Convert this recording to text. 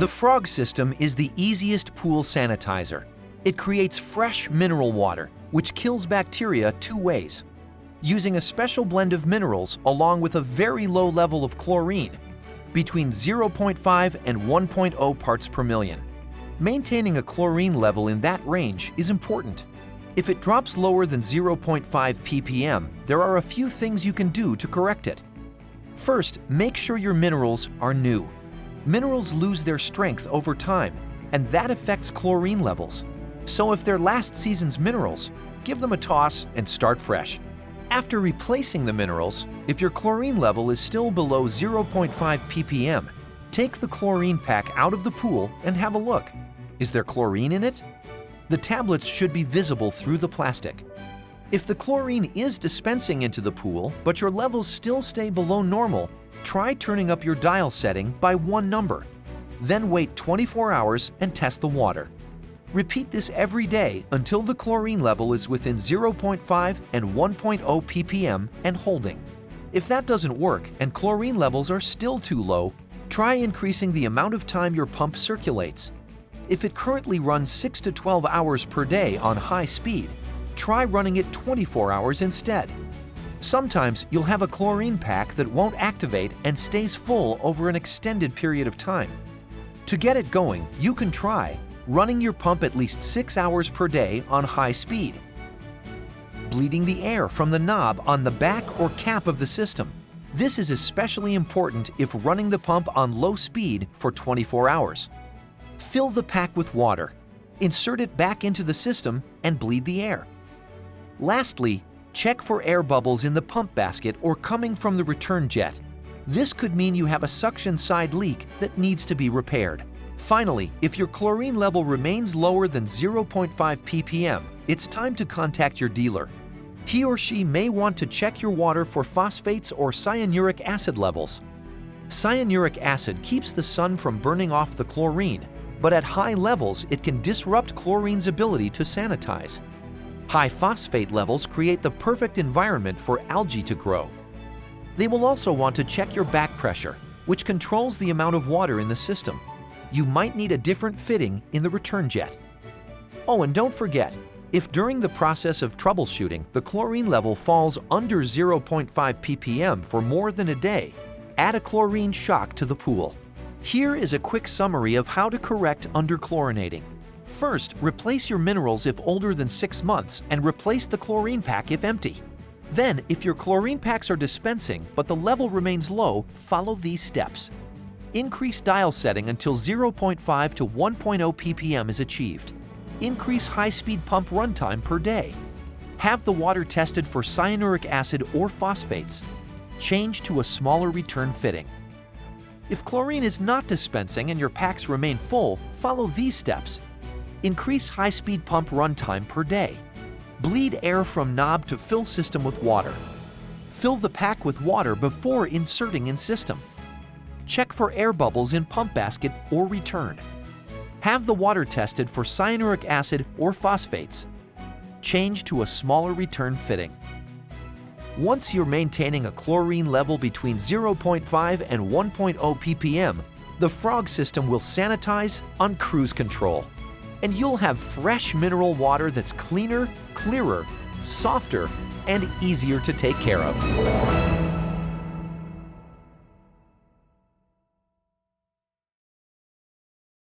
The frog system is the easiest pool sanitizer. It creates fresh mineral water, which kills bacteria two ways, using a special blend of minerals along with a very low level of chlorine, between 0.5 and 1.0 parts per million. Maintaining a chlorine level in that range is important. If it drops lower than 0.5 ppm, there are a few things you can do to correct it. First, make sure your minerals are new. Minerals lose their strength over time, and that affects chlorine levels. So if they're last season's minerals, give them a toss and start fresh. After replacing the minerals, if your chlorine level is still below 0.5 ppm, take the chlorine pack out of the pool and have a look. Is there chlorine in it? The tablets should be visible through the plastic. If the chlorine is dispensing into the pool, but your levels still stay below normal, try turning up your dial setting by one number. Then wait 24 hours and test the water. Repeat this every day until the chlorine level is within 0.5 and 1.0 ppm and holding. If that doesn't work and chlorine levels are still too low, try increasing the amount of time your pump circulates. If it currently runs 6 to 12 hours per day on high speed, try running it 24 hours instead. Sometimes you'll have a chlorine pack that won't activate and stays full over an extended period of time. To get it going, you can try running your pump at least 6 hours per day on high speed, bleeding the air from the knob on the back or cap of the system. This is especially important if running the pump on low speed for 24 hours. Fill the pack with water, insert it back into the system, and bleed the air. Lastly, check for air bubbles in the pump basket or coming from the return jet. This could mean you have a suction side leak that needs to be repaired. Finally, if your chlorine level remains lower than 0.5 ppm, it's time to contact your dealer. He or she may want to check your water for phosphates or cyanuric acid levels. Cyanuric acid keeps the sun from burning off the chlorine, but at high levels it can disrupt chlorine's ability to sanitize. High phosphate levels create the perfect environment for algae to grow. They will also want to check your back pressure, which controls the amount of water in the system. You might need a different fitting in the return jet. Oh, and don't forget, if during the process of troubleshooting the chlorine level falls under 0.5 ppm for more than a day, add a chlorine shock to the pool. Here is a quick summary of how to correct underchlorinating. First, replace your minerals if older than 6 months and replace the chlorine pack if empty. Then, if your chlorine packs are dispensing but the level remains low, follow these steps. Increase dial setting until 0.5 to 1.0 ppm is achieved. Increase high-speed pump runtime per day. Have the water tested for cyanuric acid or phosphates. Change to a smaller return fitting. If chlorine is not dispensing and your packs remain full, follow these steps. Increase high-speed pump runtime per day. Bleed air from knob to fill system with water. Fill the pack with water before inserting in system. Check for air bubbles in pump basket or return. Have the water tested for cyanuric acid or phosphates. Change to a smaller return fitting. Once you're maintaining a chlorine level between 0.5 and 1.0 ppm, the frog system will sanitize on cruise control. And you'll have fresh mineral water that's cleaner, clearer, softer, and easier to take care of.